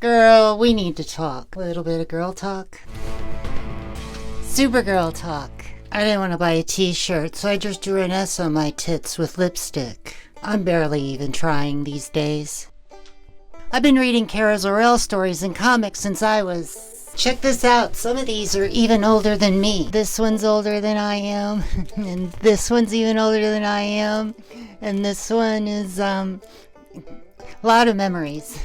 Girl, we need to talk. A little bit of girl talk. Supergirl talk. I didn't want to buy a t-shirt, so I just drew an S on my tits with lipstick. I'm barely even trying these days. I've been reading Kara Zor-El stories and comics since I was... Check this out, some of these are even older than me. This one's older than I am, and this one's even older than I am, and this one is, a lot of memories.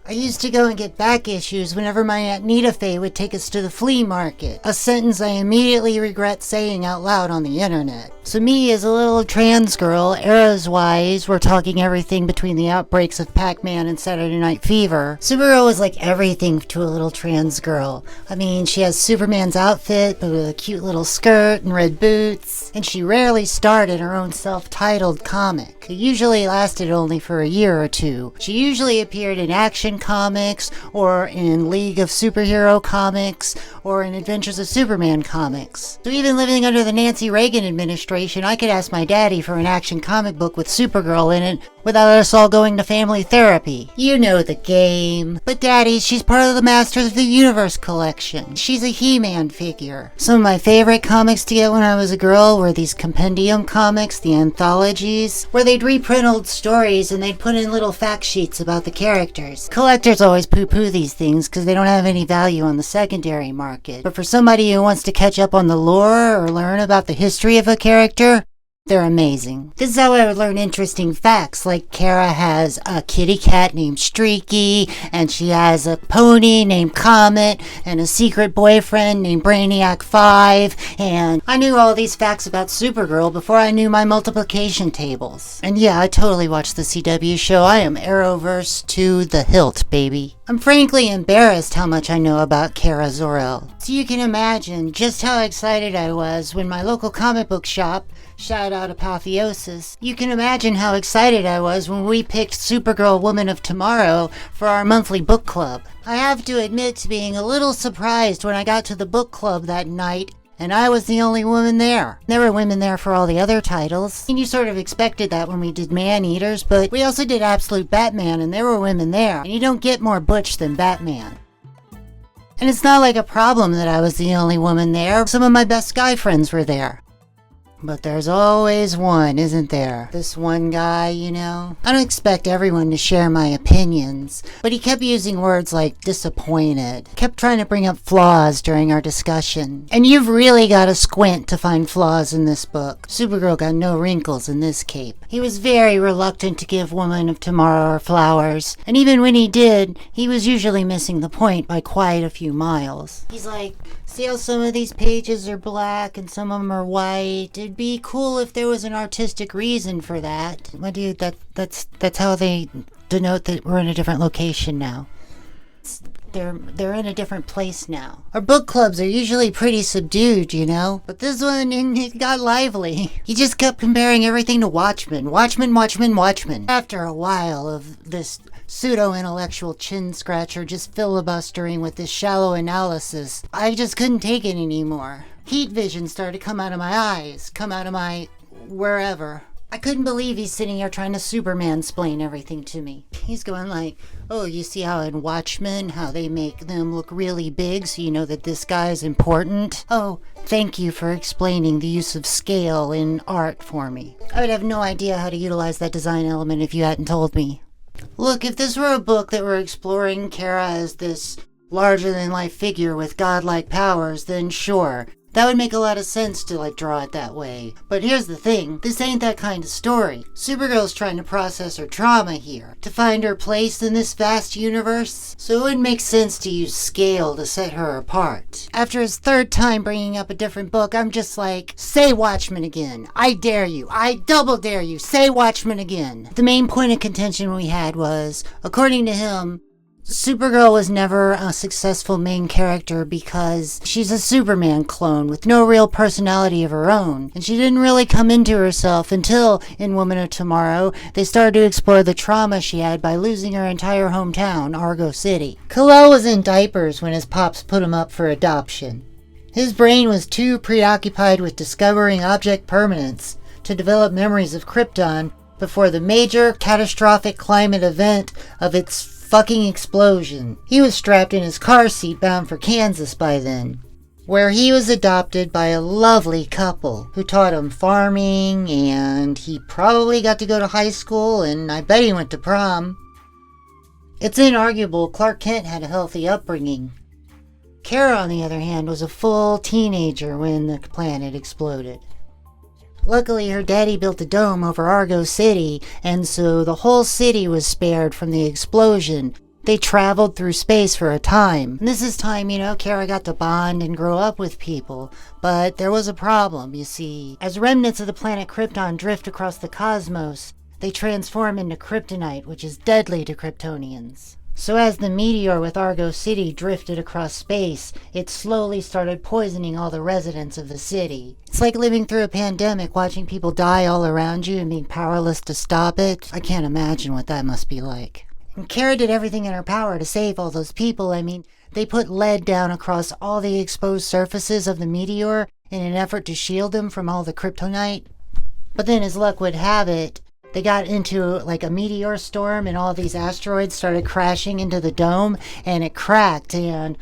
I used to go and get back issues whenever my Aunt Nita Faye would take us to the flea market, a sentence I immediately regret saying out loud on the internet. So me as a little trans girl, eras-wise, we're talking everything between the outbreaks of Pac-Man and Saturday Night Fever. Supergirl was like everything to a little trans girl. I mean, she has Superman's outfit, but with a cute little skirt and red boots, and she rarely starred in her own self-titled comic. It usually lasted only for a year or two. She usually appeared in Action Comics, or in League of Superhero Comics, or in Adventures of Superman comics. So even living under the Nancy Reagan administration, I could ask my daddy for an Action comic book with Supergirl in it without us all going to family therapy. You know the game. But Daddy, she's part of the Masters of the Universe collection. She's a He-Man figure. Some of my favorite comics to get when I was a girl were these compendium comics, the anthologies, where they'd reprint old stories and they'd put in little fact sheets about the characters. Collectors always poo-poo these things because they don't have any value on the secondary market. But for somebody who wants to catch up on the lore or learn about the history of a character, they're amazing. This is how I would learn interesting facts, like Kara has a kitty cat named Streaky, and she has a pony named Comet, and a secret boyfriend named Brainiac 5, and I knew all these facts about Supergirl before I knew my multiplication tables. And yeah, I totally watched the CW show. I am Arrowverse to the hilt, baby. I'm frankly embarrassed how much I know about Kara Zor-El. So you can imagine just how excited I was when my local comic book shop, shout out Apotheosis, you can imagine how excited I was when we picked Supergirl Woman of Tomorrow for our monthly book club. I have to admit to being a little surprised when I got to the book club that night and I was the only woman there. There were women there for all the other titles. And you sort of expected that when we did Man-Eaters, but we also did Absolute Batman and there were women there. And you don't get more butch than Batman. And it's not like a problem that I was the only woman there. Some of my best guy friends were there. But there's always one, isn't there? This one guy, you know? I don't expect everyone to share my opinions, but he kept using words like disappointed, kept trying to bring up flaws during our discussion. And you've really got to squint to find flaws in this book. Supergirl got no wrinkles in this cape. He was very reluctant to give Woman of Tomorrow her flowers, and even when he did, he was usually missing the point by quite a few miles. He's like, see how some of these pages are black and some of them are white? It'd be cool if there was an artistic reason for that. My dude, that's how they denote that we're in a different location now. They're in a different place now. Our book clubs are usually pretty subdued, you know? But this one, it got lively. He just kept comparing everything to Watchmen. Watchmen. After a while of this pseudo-intellectual chin-scratcher just filibustering with this shallow analysis, I just couldn't take it anymore. Heat vision started to come out of my eyes, come out of my wherever. I couldn't believe he's sitting here trying to Superman-splain everything to me. He's going like, oh, you see how in Watchmen, how they make them look really big so you know that this guy is important? Oh, thank you for explaining the use of scale in art for me. I would have no idea how to utilize that design element if you hadn't told me. Look, if this were a book that were exploring Kara as this larger-than-life figure with godlike powers, then sure. That would make a lot of sense to, draw it that way. But here's the thing, this ain't that kind of story. Supergirl's trying to process her trauma here, to find her place in this vast universe, so it would make sense to use scale to set her apart. After his third time bringing up a different book, I'm just like, say Watchmen again. I dare you. I double dare you. Say Watchmen again. The main point of contention we had was, according to him, Supergirl was never a successful main character because she's a Superman clone with no real personality of her own, and she didn't really come into herself until, in Woman of Tomorrow, they started to explore the trauma she had by losing her entire hometown, Argo City. Kal-El was in diapers when his pops put him up for adoption. His brain was too preoccupied with discovering object permanence to develop memories of Krypton before the major catastrophic climate event of its fucking explosion. He was strapped in his car seat bound for Kansas by then, where he was adopted by a lovely couple who taught him farming, and he probably got to go to high school, and I bet he went to prom. It's inarguable Clark Kent had a healthy upbringing. Kara, on the other hand, was a full teenager when the planet exploded. Luckily, her daddy built a dome over Argo City, and so the whole city was spared from the explosion. They traveled through space for a time. And this is time, Kara got to bond and grow up with people. But there was a problem, you see. As remnants of the planet Krypton drift across the cosmos, they transform into kryptonite, which is deadly to Kryptonians. So as the meteor with Argo City drifted across space, it slowly started poisoning all the residents of the city. It's like living through a pandemic, watching people die all around you and being powerless to stop it. I can't imagine what that must be like. And Kara did everything in her power to save all those people. They put lead down across all the exposed surfaces of the meteor in an effort to shield them from all the kryptonite. But then, as luck would have it, they got into a meteor storm, and all these asteroids started crashing into the dome, and it cracked, and,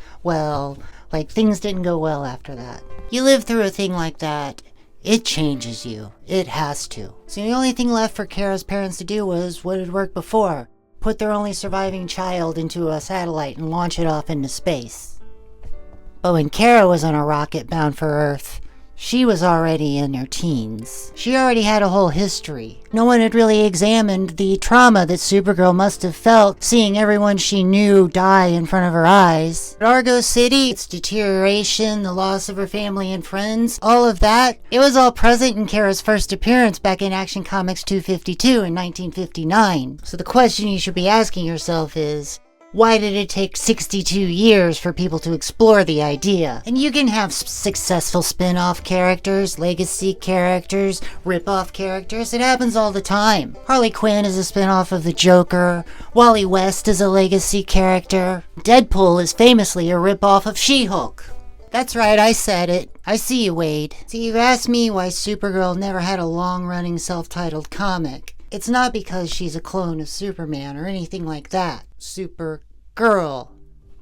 things didn't go well after that. You live through a thing like that, it changes you. It has to. So the only thing left for Kara's parents to do was what had worked before. Put their only surviving child into a satellite and launch it off into space. But when Kara was on a rocket bound for Earth, she was already in her teens. She already had a whole history. No one had really examined the trauma that Supergirl must have felt seeing everyone she knew die in front of her eyes. At Argo City, its deterioration, the loss of her family and friends, all of that, it was all present in Kara's first appearance back in Action Comics 252 in 1959. So the question you should be asking yourself is, why did it take 62 years for people to explore the idea? And you can have successful spin-off characters, legacy characters, rip-off characters. It happens all the time. Harley Quinn is a spin-off of the Joker. Wally West is a legacy character. Deadpool is famously a rip-off of She-Hulk. That's right, I said it. I see you, Wade. So you've asked me why Supergirl never had a long-running self-titled comic. It's not because she's a clone of Superman or anything like that. Supergirl,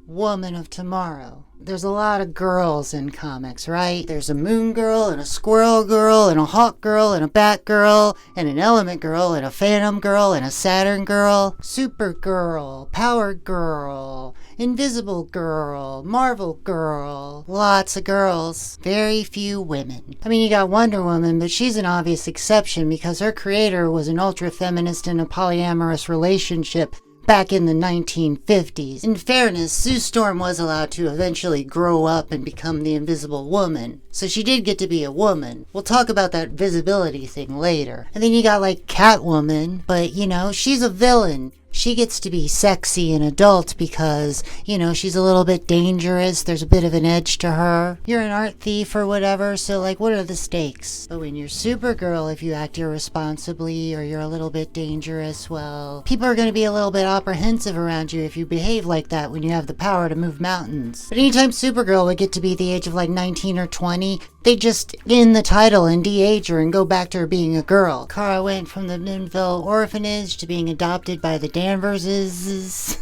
woman of tomorrow. There's a lot of girls in comics, right? There's a moon girl, and a squirrel girl, and a hawk girl, and a bat girl, and an element girl, and a phantom girl, and a Saturn girl. Supergirl, Power Girl, Invisible Girl, Marvel Girl. Lots of girls. Very few women. You got Wonder Woman, but she's an obvious exception because her creator was an ultra-feminist in a polyamorous relationship back in the 1950s. In fairness, Sue Storm was allowed to eventually grow up and become the Invisible Woman, so she did get to be a woman. We'll talk about that visibility thing later. And then you got Catwoman, but she's a villain. She gets to be sexy and adult because, she's a little bit dangerous. There's a bit of an edge to her. You're an art thief or whatever, so what are the stakes? But when you're Supergirl, if you act irresponsibly or you're a little bit dangerous, people are going to be a little bit apprehensive around you if you behave like that when you have the power to move mountains. But anytime Supergirl would get to be the age of 19 or 20, they just end the title and de-age her and go back to her being a girl. Kara went from the Midville orphanage to being adopted by the Danverses.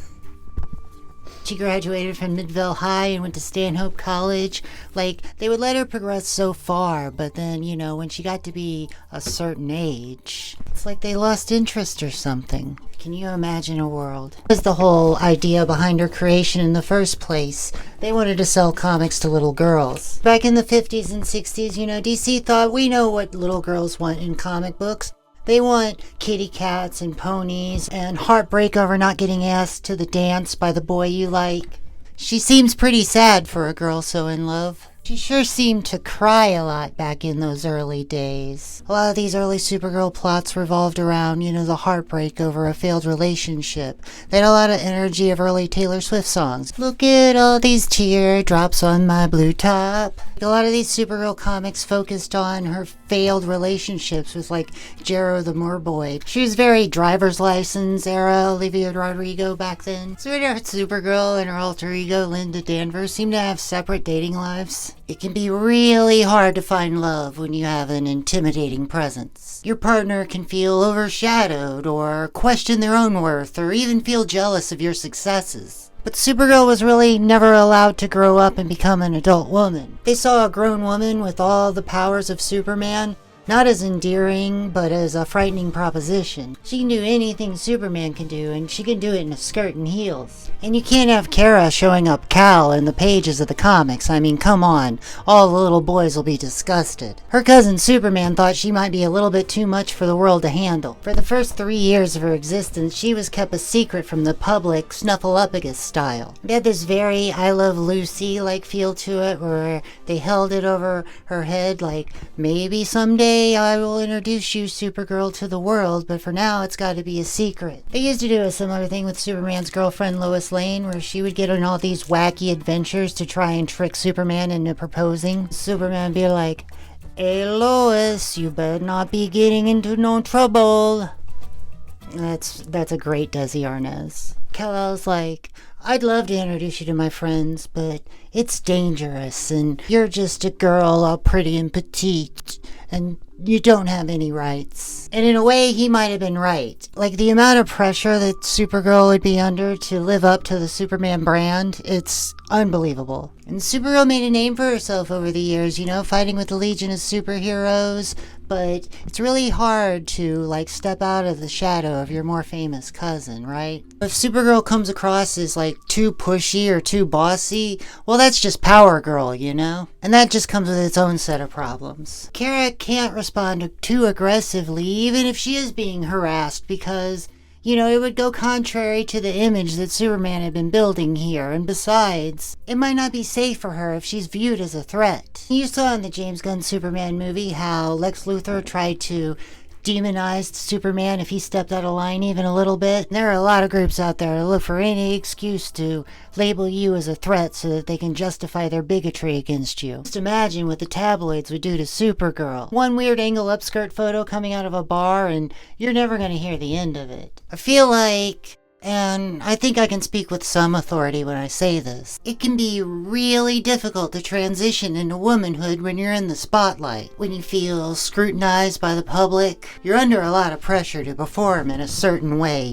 She graduated from Midville High and went to Stanhope College. They would let her progress so far, but then, when she got to be a certain age, it's like they lost interest or something. Can you imagine a world? That was the whole idea behind her creation in the first place. They wanted to sell comics to little girls. Back in the 50s and 60s, DC thought, we know what little girls want in comic books. They want kitty cats and ponies and heartbreak over not getting asked to the dance by the boy you like. She seems pretty sad for a girl so in love. She sure seemed to cry a lot back in those early days. A lot of these early Supergirl plots revolved around, the heartbreak over a failed relationship. They had a lot of energy of early Taylor Swift songs. Look at all these teardrops on my blue top. A lot of these Supergirl comics focused on her failed relationships with Jero the Moore Boy. She was very driver's license era Olivia Rodrigo back then. So Supergirl and her alter ego Linda Danvers seemed to have separate dating lives. is. It can be really hard to find love when you have an intimidating presence. Your partner can feel overshadowed or question their own worth or even feel jealous of your successes. But Supergirl was really never allowed to grow up and become an adult woman. They saw a grown woman with all the powers of Superman not as endearing, but as a frightening proposition. She can do anything Superman can do, and she can do it in a skirt and heels. And you can't have Kara showing up Kal in the pages of the comics. I mean, come on. All the little boys will be disgusted. Her cousin Superman thought she might be a little bit too much for the world to handle. For the first 3 years of her existence, she was kept a secret from the public, Snuffleupagus style. It had this very I Love Lucy-like feel to it, where they held it over her head like, maybe someday I will introduce you, Supergirl, to the world, but for now it's got to be a secret. They used to do a similar thing with Superman's girlfriend Lois Lane, where she would get on all these wacky adventures to try and trick Superman into proposing. Superman would be like, "Hey Lois, you better not be getting into no trouble." That's a great Desi Arnaz. Kal-El's like, "I'd love to introduce you to my friends, but it's dangerous, and you're just a girl all pretty and petite, and you don't have any rights." And in a way, he might have been right. Like, the amount of pressure that Supergirl would be under to live up to the Superman brand, it's unbelievable. And Supergirl made a name for herself over the years, fighting with the Legion of Superheroes, but it's really hard to, step out of the shadow of your more famous cousin, right? If Supergirl comes across as, too pushy or too bossy, well, that's just Power Girl, And that just comes with its own set of problems. Kara can't respond too aggressively, even if she is being harassed, because it would go contrary to the image that Superman had been building here, and besides, it might not be safe for her if she's viewed as a threat. You saw in the James Gunn Superman movie how Lex Luthor tried to demonize Superman if he stepped out of line even a little bit. And there are a lot of groups out there that look for any excuse to label you as a threat so that they can justify their bigotry against you. Just imagine what the tabloids would do to Supergirl. One weird angle upskirt photo coming out of a bar and you're never going to hear the end of it. I feel like, and I think I can speak with some authority when I say this, it can be really difficult to transition into womanhood when you're in the spotlight. When you feel scrutinized by the public, you're under a lot of pressure to perform in a certain way,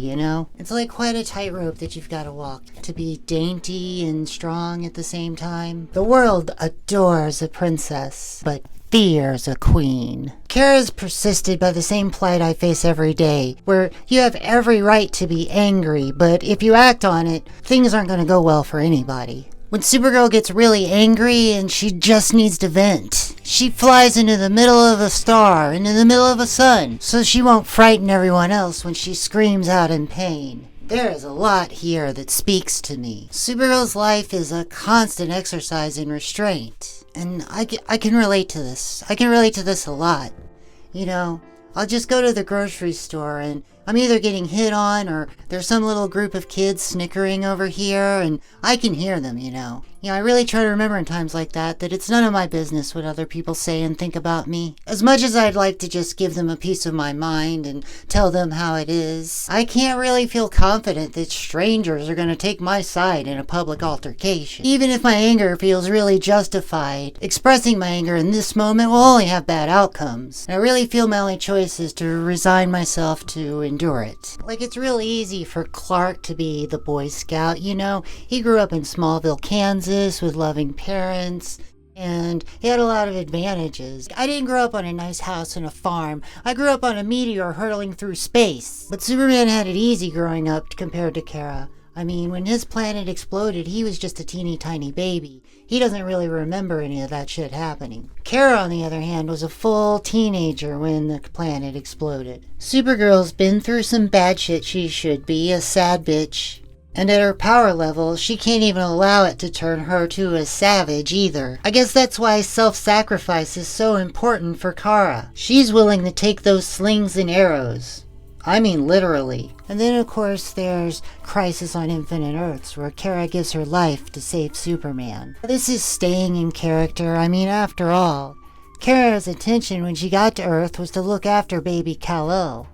It's like quite a tightrope that you've got to walk to be dainty and strong at the same time. The world adores a princess, but fears a queen. Kara's persisted by the same plight I face every day, where you have every right to be angry, but if you act on it, things aren't going to go well for anybody. When Supergirl gets really angry and she just needs to vent, she flies into the middle of a star, into the middle of a sun, so she won't frighten everyone else when she screams out in pain. There is a lot here that speaks to me. Supergirl's life is a constant exercise in restraint. And I can relate to this. I can relate to this a lot. I'll just go to the grocery store and I'm either getting hit on or there's some little group of kids snickering over here and I can hear them, I really try to remember in times like that it's none of my business what other people say and think about me. As much as I'd like to just give them a piece of my mind and tell them how it is, I can't really feel confident that strangers are going to take my side in a public altercation. Even if my anger feels really justified, expressing my anger in this moment will only have bad outcomes. And I really feel my only choice is to resign myself to endure it. It's real easy for Clark to be the Boy Scout, He grew up in Smallville, Kansas, with loving parents, and he had a lot of advantages. I didn't grow up on a nice house and a farm. I grew up on a meteor hurtling through space. But Superman had it easy growing up compared to Kara. I mean, when his planet exploded, he was just a teeny tiny baby. He doesn't really remember any of that shit happening. Kara, on the other hand, was a full teenager when the planet exploded. Supergirl's been through some bad shit she should be, a sad bitch. And at her power level, she can't even allow it to turn her to a savage either. I guess that's why self-sacrifice is so important for Kara. She's willing to take those slings and arrows. I mean literally. And then of course there's Crisis on Infinite Earths, where Kara gives her life to save Superman. This is staying in character. I mean, after all, Kara's intention when she got to Earth was to look after baby Kal-El.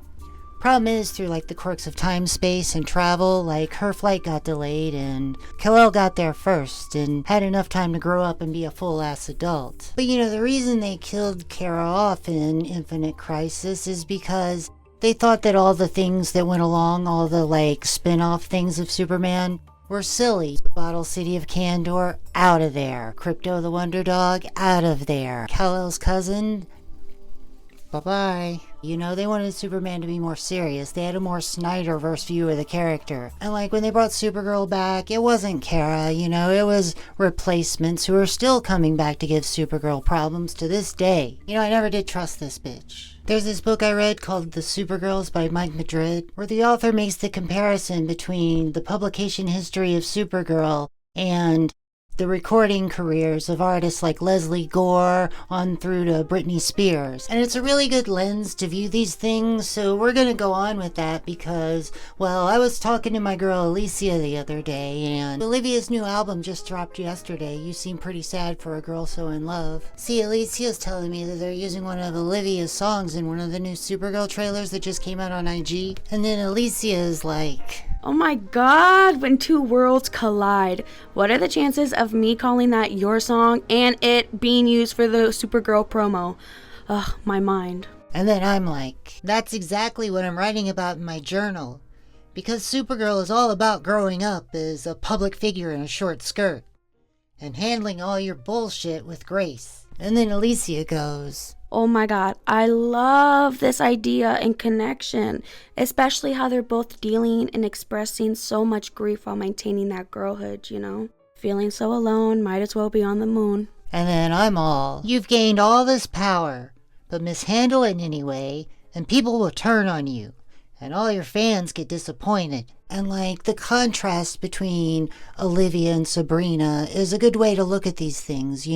Problem is, through like the quirks of time, space, and travel, like her flight got delayed and Kal-El got there first and had enough time to grow up and be a full-ass adult. But the reason they killed Kara off in Infinite Crisis is because they thought that all the things that went along, all the like spin-off things of Superman, were silly. Bottle City of Kandor, out of there. Crypto the Wonder Dog, out of there. Kal-El's cousin, bye-bye. They wanted Superman to be more serious. They had a more Snyderverse view of the character. And like when they brought Supergirl back, it wasn't Kara, it was replacements who are still coming back to give Supergirl problems to this day. I never did trust this bitch. There's this book I read called The Supergirls by Mike Madrid, where the author makes the comparison between the publication history of Supergirl and the recording careers of artists like Leslie Gore on through to Britney Spears. And it's a really good lens to view these things, so we're going to go on with that because, well, I was talking to my girl Alicia the other day, and Olivia's new album just dropped yesterday. You seem pretty sad for a girl so in love. See, Alicia's telling me that they're using one of Olivia's songs in one of the new Supergirl trailers that just came out on IG. And then Alicia's like, oh my god, when two worlds collide. What are the chances of me calling that your song and it being used for the Supergirl promo? Ugh, my mind. And then I'm like, that's exactly what I'm writing about in my journal. Because Supergirl is all about growing up as a public figure in a short skirt. And handling all your bullshit with grace. And then Alicia goes, oh my god, I love this idea and connection, especially how they're both dealing and expressing so much grief while maintaining that girlhood, Feeling so alone, might as well be on the moon. And then I'm all, you've gained all this power, but mishandle it anyway, and people will turn on you, and all your fans get disappointed. And like the contrast between Olivia and Sabrina is a good way to look at these things,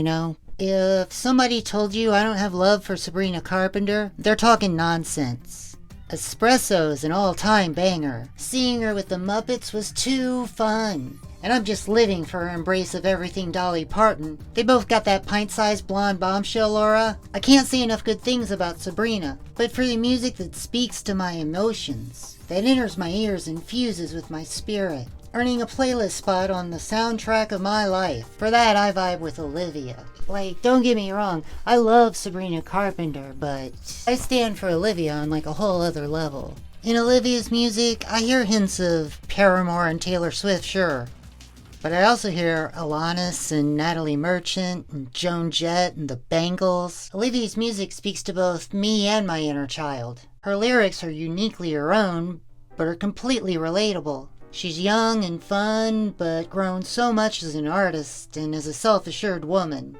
If somebody told you I don't have love for Sabrina Carpenter, they're talking nonsense. Espresso is an all-time banger. Seeing her with the Muppets was too fun. And I'm just living for her embrace of everything Dolly Parton. They both got that pint-sized blonde bombshell aura. I can't say enough good things about Sabrina, but for the music that speaks to my emotions, that enters my ears and fuses with my spirit, earning a playlist spot on the soundtrack of my life. For that, I vibe with Olivia. Like, don't get me wrong, I love Sabrina Carpenter, but I stand for Olivia on like a whole other level. In Olivia's music, I hear hints of Paramore and Taylor Swift, sure. But I also hear Alanis and Natalie Merchant and Joan Jett and the Bangles. Olivia's music speaks to both me and my inner child. Her lyrics are uniquely her own, but are completely relatable. She's young and fun, but grown so much as an artist and as a self-assured woman.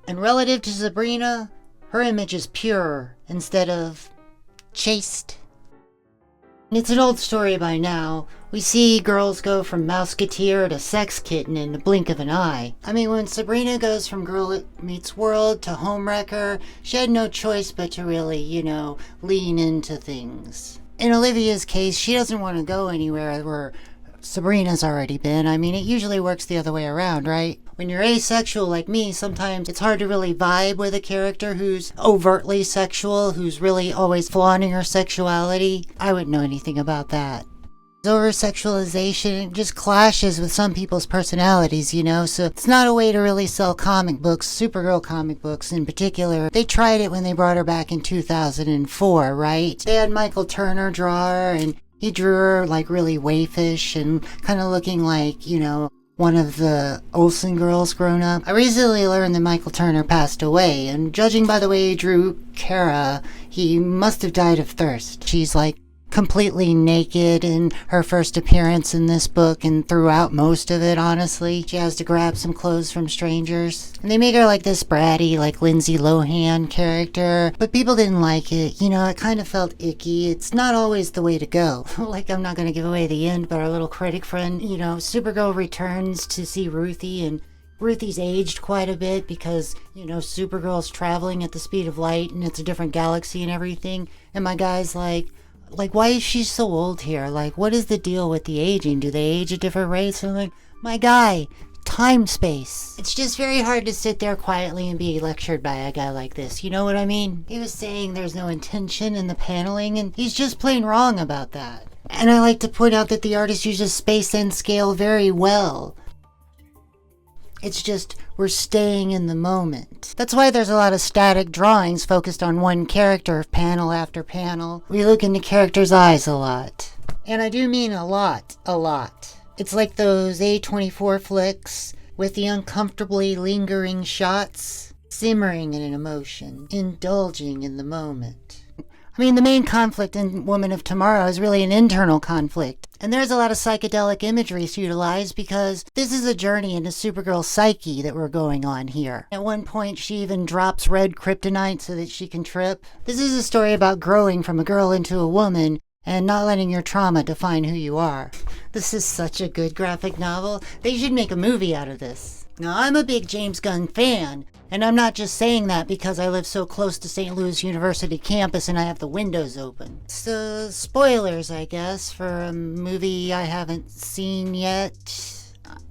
And relative to Sabrina, her image is pure instead of chaste. It's an old story by now. We see girls go from Mouseketeer to Sex Kitten in the blink of an eye. I mean, when Sabrina goes from Girl Meets World to Homewrecker, she had no choice but to really, lean into things. In Olivia's case, she doesn't want to go anywhere where Sabrina's already been. I mean, it usually works the other way around, right? When you're asexual like me, sometimes it's hard to really vibe with a character who's overtly sexual, who's really always flaunting her sexuality. I wouldn't know anything about that. Over-sexualization just clashes with some people's personalities, so it's not a way to really sell comic books, Supergirl comic books in particular. They tried it when they brought her back in 2004, right? They had Michael Turner draw her, and he drew her like really waifish and kind of looking like, one of the Olsen girls grown up. I recently learned that Michael Turner passed away, and judging by the way he drew Kara, he must have died of thirst. She's like completely naked in her first appearance in this book and throughout most of it, honestly. She has to grab some clothes from strangers. And they make her like this bratty, like Lindsay Lohan character. But people didn't like it. It kind of felt icky. It's not always the way to go. Like, I'm not going to give away the end, but our little critic friend, Supergirl returns to see Ruthie, and Ruthie's aged quite a bit because, Supergirl's traveling at the speed of light and it's a different galaxy and everything. And my guy's like, why is she so old here? Like, what is the deal with the aging? Do they age at different rates? And I'm like, my guy, time space. It's just very hard to sit there quietly and be lectured by a guy like this. You know what I mean? He was saying there's no intention in the paneling, and he's just plain wrong about that. And I like to point out that the artist uses space and scale very well. It's just, we're staying in the moment. That's why there's a lot of static drawings focused on one character, panel after panel. We look into characters' eyes a lot. And I do mean a lot, a lot. It's like those A24 flicks with the uncomfortably lingering shots, simmering in an emotion, indulging in the moment. I mean, the main conflict in Woman of Tomorrow is really an internal conflict. And there's a lot of psychedelic imagery utilized because this is a journey into Supergirl's psyche that we're going on here. At one point, she even drops red kryptonite so that she can trip. This is a story about growing from a girl into a woman and not letting your trauma define who you are. This is such a good graphic novel. They should make a movie out of this. Now, I'm a big James Gunn fan, and I'm not just saying that because I live so close to St. Louis University campus and I have the windows open. So, spoilers, I guess, for a movie I haven't seen yet.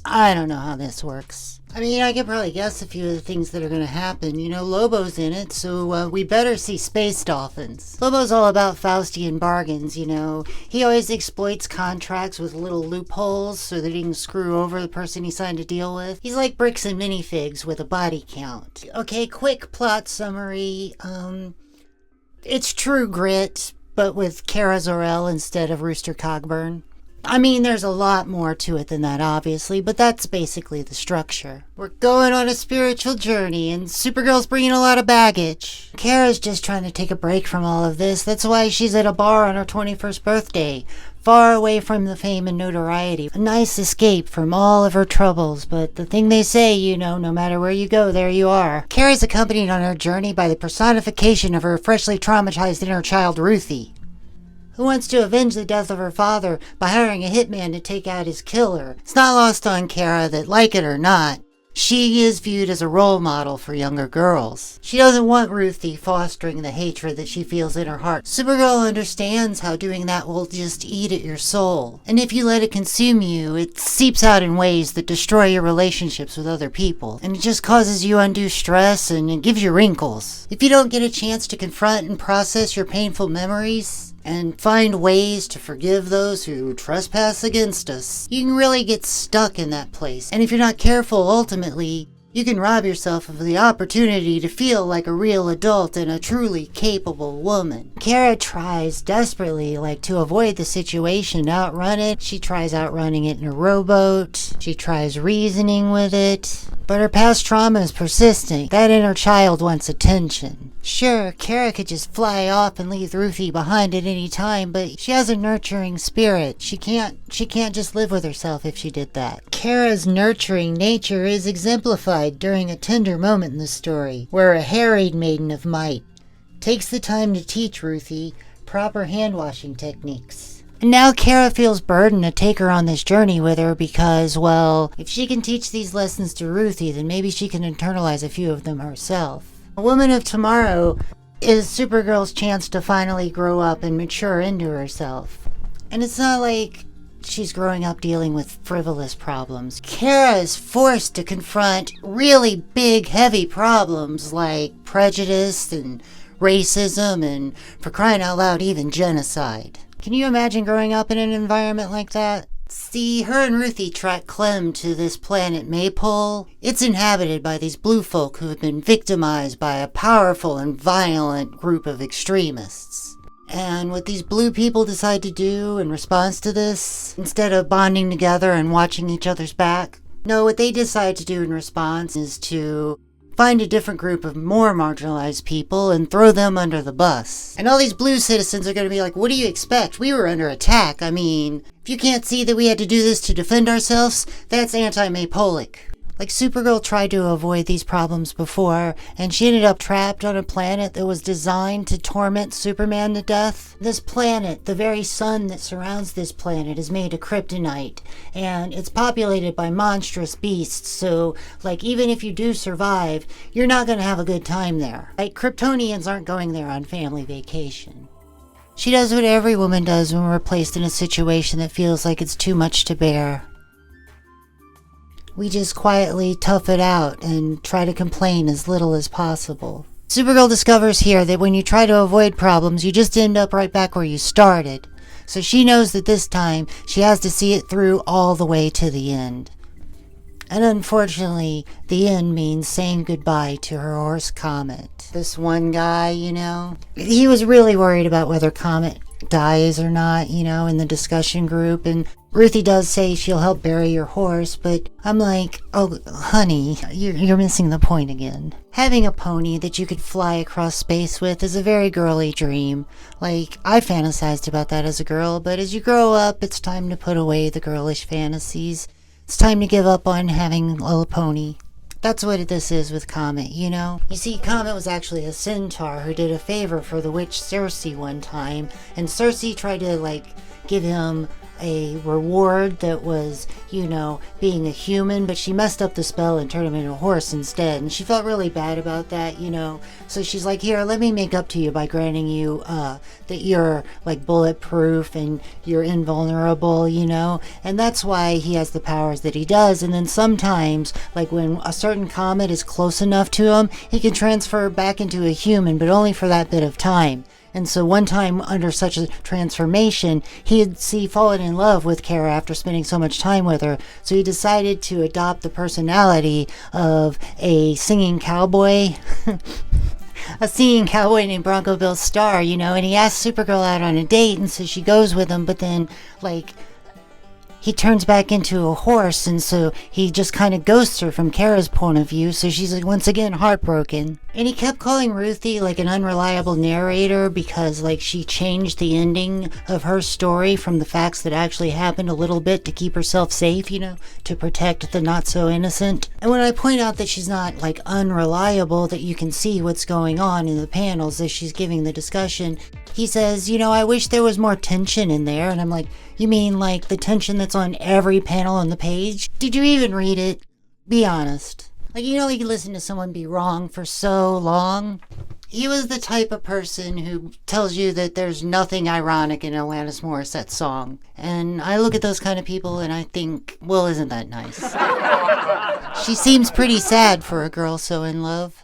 I don't know how this works. I mean, I could probably guess a few of the things that are going to happen. You know, Lobo's in it, so we better see space dolphins. Lobo's all about Faustian bargains, you know. He always exploits contracts with little loopholes so that he can screw over the person he signed a deal with. He's like bricks and minifigs with a body count. Okay, quick plot summary. It's True Grit, but with Kara Zor-El instead of Rooster Cogburn. I mean, there's a lot more to it than that, obviously, but that's basically the structure. We're going on a spiritual journey, and Supergirl's bringing a lot of baggage. Kara's just trying to take a break from all of this. That's why she's at a bar on her 21st birthday, far away from the fame and notoriety. A nice escape from all of her troubles, but the thing they say, you know, no matter where you go, there you are. Kara's accompanied on her journey by the personification of her freshly traumatized inner child, Ruthie, who wants to avenge the death of her father by hiring a hitman to take out his killer. It's not lost on Kara that, like it or not, she is viewed as a role model for younger girls. She doesn't want Ruthie fostering the hatred that she feels in her heart. Supergirl understands how doing that will just eat at your soul. And if you let it consume you, it seeps out in ways that destroy your relationships with other people. And it just causes you undue stress and it gives you wrinkles. If you don't get a chance to confront and process your painful memories, and find ways to forgive those who trespass against us, you can really get stuck in that place. And if you're not careful, ultimately, you can rob yourself of the opportunity to feel like a real adult and a truly capable woman. Kara tries desperately, to avoid the situation, outrun it. She tries outrunning it in a rowboat. She tries reasoning with it. But her past trauma is persistent. That inner child wants attention. Sure, Kara could just fly off and leave Ruthie behind at any time, but she has a nurturing spirit. She can't just live with herself if she did that. Kara's nurturing nature is exemplified during a tender moment in the story, where a harried maiden of might takes the time to teach Ruthie proper hand-washing techniques. And now Kara feels burdened to take her on this journey with her because, well, if she can teach these lessons to Ruthie, then maybe she can internalize a few of them herself. A Woman of Tomorrow is Supergirl's chance to finally grow up and mature into herself. And it's not like she's growing up dealing with frivolous problems. Kara is forced to confront really big, heavy problems like prejudice and racism and, for crying out loud, even genocide. Can you imagine growing up in an environment like that? See, her and Ruthie track Clem to this planet Maypole. It's inhabited by these blue folk who have been victimized by a powerful and violent group of extremists. And what these blue people decide to do in response to this, instead of bonding together and watching each other's back, no, what they decide to do in response is to find a different group of more marginalized people and throw them under the bus. And all these blue citizens are going to be like, what do you expect? We were under attack. I mean, if you can't see that we had to do this to defend ourselves, that's anti-Maypolic. Like, Supergirl tried to avoid these problems before, and she ended up trapped on a planet that was designed to torment Superman to death. This planet, the very sun that surrounds this planet, is made of kryptonite, and it's populated by monstrous beasts, so, even if you do survive, you're not going to have a good time there. Kryptonians aren't going there on family vacation. She does what every woman does when we're placed in a situation that feels like it's too much to bear. we just quietly tough it out and try to complain as little as possible. Supergirl discovers here that when you try to avoid problems, you just end up right back where you started. So she knows that this time she has to see it through all the way to the end. And unfortunately, the end means saying goodbye to her horse Comet. This one guy, he was really worried about whether Comet dies or not, in the discussion group. And Ruthie does say she'll help bury your horse, but I'm like, oh, honey, you're missing the point again. Having a pony that you could fly across space with is a very girly dream. Like, I fantasized about that as a girl, but as you grow up, it's time to put away the girlish fantasies. It's time to give up on having a pony. That's what this is with Comet, You see, Comet was actually a centaur who did a favor for the witch Circe one time, and Circe tried to, give him a reward that was, being a human, but she messed up the spell and turned him into a horse instead, and she felt really bad about that, so she's like, here, let me make up to you by granting you that you're bulletproof and you're invulnerable, and that's why he has the powers that he does. And then sometimes, when a certain comet is close enough to him, he can transfer back into a human, but only for that bit of time. And so one time under such a transformation, he had fallen in love with Kara after spending so much time with her. So he decided to adopt the personality of a singing cowboy. A singing cowboy named Bronco Bill Starr, and he asked Supergirl out on a date, and so she goes with him, but then, he turns back into a horse, and so he just kind of ghosts her from Kara's point of view, so she's once again heartbroken. And he kept calling Ruthie an unreliable narrator because she changed the ending of her story from the facts that actually happened a little bit to keep herself safe, to protect the not so innocent. And when I point out that she's not unreliable, that you can see what's going on in the panels as she's giving the discussion, he says, I wish there was more tension in there. And I'm like, you mean the tension that's on every panel on the page? Did you even read it? Be honest. You can listen to someone be wrong for so long. He was the type of person who tells you that there's nothing ironic in Alanis Morissette's song. And I look at those kind of people and I think, well, isn't that nice? She seems pretty sad for a girl so in love.